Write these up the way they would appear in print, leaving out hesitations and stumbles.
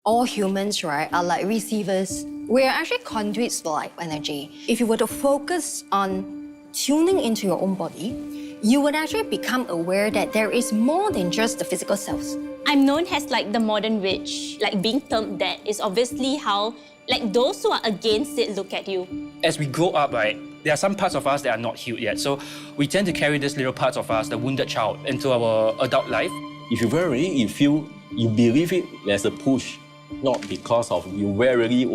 all humans, right, are like receivers. We're actually conduits for life energy. If you were to focus on tuning into your own body, you would actually become aware that there is more than just the physical selves. I'm known as like the modern witch. Like being termed that is obviously how like those who are against it look at you. As we grow up, right, there are some parts of us that are not healed yet. So we tend to carry this little parts of us, the wounded child, into our adult life. If you wear already, you feel, you believe it, there's a push. Not because of you wear really,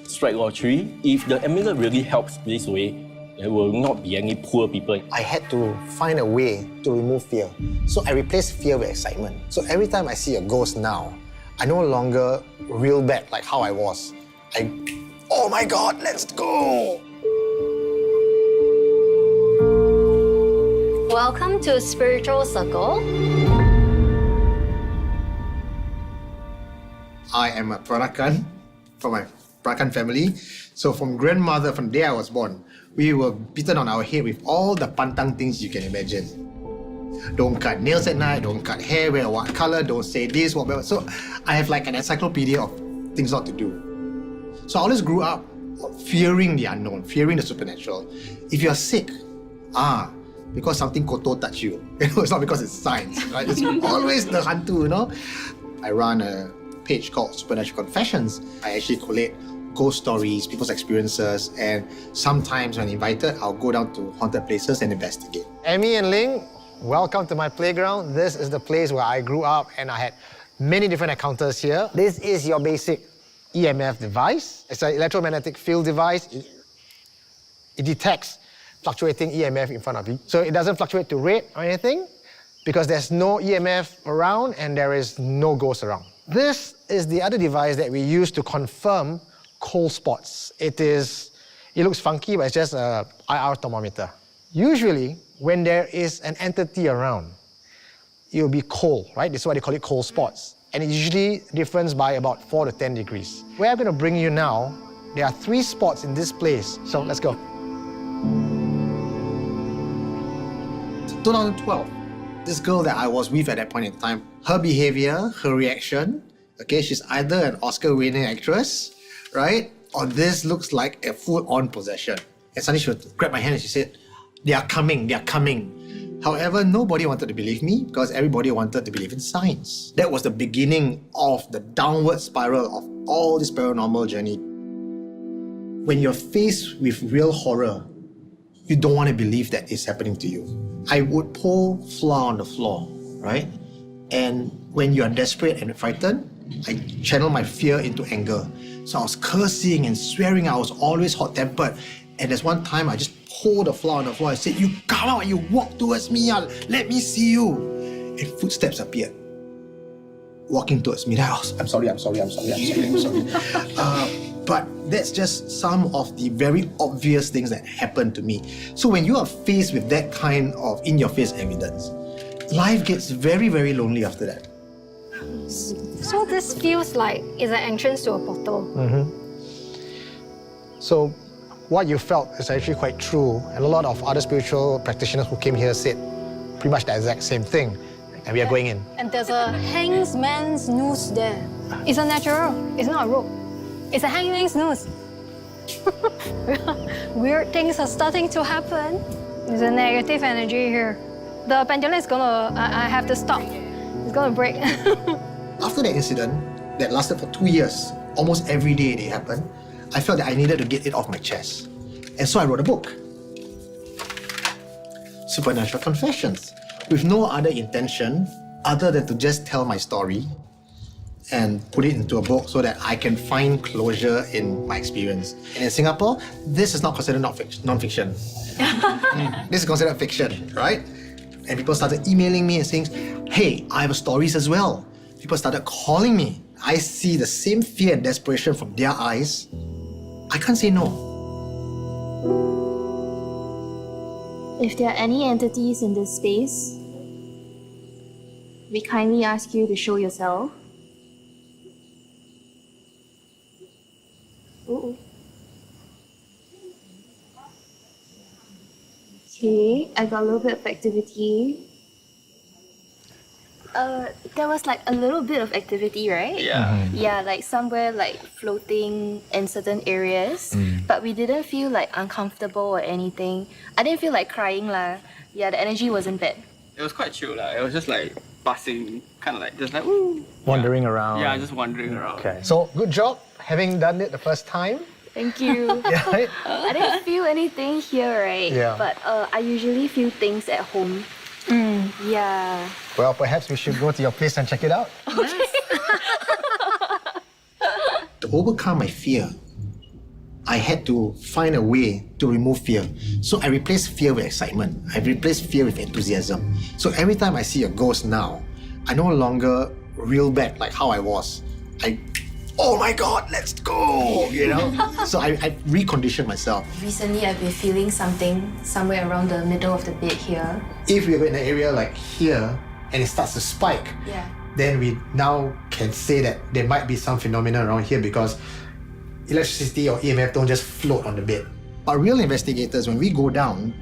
strike lottery. If the amulet really helps this way, there will not be any poor people. I had to find a way to remove fear. So I replaced fear with excitement. So every time I see a ghost now, I no longer reel back like how I was. Oh my God, let's go! Welcome to Spiritual Circle. I am a Peranakan from my Peranakan family. So from grandmother, from the day I was born, we were beaten on our head with all the pantang things you can imagine. Don't cut nails at night, don't cut hair, wear what color, don't say this, whatever. So I have like an encyclopedia of things not to do. So I always grew up fearing the unknown, fearing the supernatural. If you're sick, because something kotor touched you. It's not because it's science, right? It's always the hantu, you know? I run a page called Supernatural Confessions. I actually collate ghost stories, people's experiences, and sometimes when invited, I'll go down to haunted places and investigate. Emmy and Ling, welcome to my playground. This is the place where I grew up and I had many different encounters here. This is your basic EMF device. It's an electromagnetic field device. It detects fluctuating EMF in front of you. So it doesn't fluctuate to red or anything because there's no EMF around and there is no ghost around. This is the other device that we use to confirm cold spots. It looks funky, but it's just an IR thermometer. Usually, when there is an entity around, it will be cold, right? This is why they call it cold spots. And it usually differs by about 4 to 10 degrees. Where I'm going to bring you now, there are 3 spots in this place. So let's go. 2012, this girl that I was with at that point in time, her behavior, her reaction, okay, she's either an Oscar-winning actress, right? Or this looks like a full-on possession. And suddenly she would grab my hand and she said, they are coming, they are coming. However, nobody wanted to believe me because everybody wanted to believe in science. That was the beginning of the downward spiral of all this paranormal journey. When you're faced with real horror, you don't want to believe that it's happening to you. I would pour flour on the floor, right? And when you are desperate and frightened, I channel my fear into anger. So I was cursing and swearing. I was always hot-tempered. And there's one time I just poured the flour on the floor. I said, you come out and you walk towards me. Let me see you. And footsteps appeared. Walking towards me. I'm sorry. But that's just some of the very obvious things that happened to me. So when you are faced with that kind of in-your-face evidence, life gets very, very lonely after that. So this feels like it's an entrance to a portal. So what you felt is actually quite true, and a lot of other spiritual practitioners who came here said pretty much the exact same thing, and we are going in. And there's a hangman's noose there. It's a natural, it's not a rope. It's a hangman's noose. Weird things are starting to happen. There's a negative energy here. The pendulum is I have to stop. It's gonna break. After that incident, that lasted for 2 years, almost every day it happened, I felt that I needed to get it off my chest. And so I wrote a book, Supernatural Confessions, with no other intention other than to just tell my story and put it into a book so that I can find closure in my experience. And in Singapore, this is not considered non-fiction. This is considered fiction, right? And people started emailing me and saying, hey, I have stories as well. People started calling me. I see the same fear and desperation from their eyes. I can't say no. If there are any entities in this space, we kindly ask you to show yourself. Ooh. Okay, I got a little bit of activity. There was like a little bit of activity, right? Yeah. Yeah, like somewhere like floating in certain areas, but we didn't feel like uncomfortable or anything. I didn't feel like crying lah. Yeah, the energy wasn't bad. It was quite chill. It was just like passing, kind of like just like woo. Wandering around. Yeah, just wandering around. Okay. So good job having done it the first time. Thank you. Yeah, right? I didn't feel anything here, right? Yeah. But I usually feel things at home. Yeah. Well, perhaps we should go to your place and check it out. To overcome my fear, I had to find a way to remove fear. So I replaced fear with excitement. I replaced fear with enthusiasm. So every time I see a ghost now, I no longer reel back like how I was. Oh my God, let's go, you know? So I reconditioned myself. Recently, I've been feeling something somewhere around the middle of the bed here. If we're in an area like here and it starts to spike, Yeah. then we now can say that there might be some phenomena around here because electricity or EMF don't just float on the bed. But real investigators, when we go down,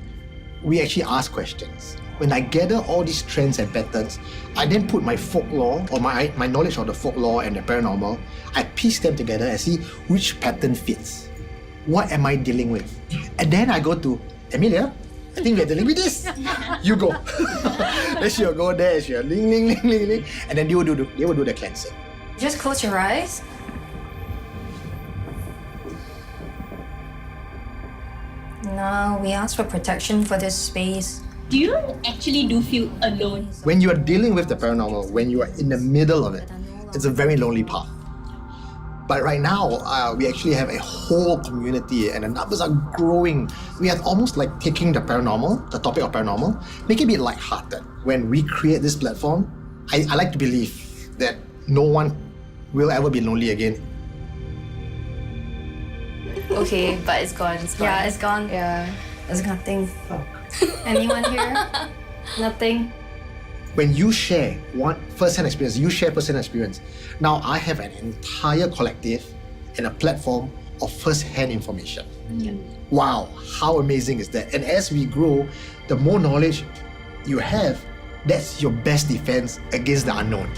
we actually ask questions. When I gather all these trends and patterns, I then put my folklore or my knowledge of the folklore and the paranormal, I piece them together and see which pattern fits. What am I dealing with? And then I go to Emilia, I think we're dealing with this. You go. Then she'll go there, she'll ling, ling, ling, ling, ling, and then they will do the cleansing. Just close your eyes. Now we ask for protection for this space. Do you actually do feel alone? When you are dealing with the paranormal, when you are in the middle of it, it's a very lonely path. But right now, we actually have a whole community and the numbers are growing. We are almost like taking the paranormal, the topic of paranormal, make it a bit lighthearted. When we create this platform, I like to believe that no one will ever be lonely again. Okay, but it's gone. Yeah, it's gone. Yeah. There's nothing. Anyone here? Nothing. When you share first-hand experience, you share first-hand experience. Now I have an entire collective and a platform of first-hand information. Wow, how amazing is that? And as we grow, the more knowledge you have, that's your best defense against the unknown.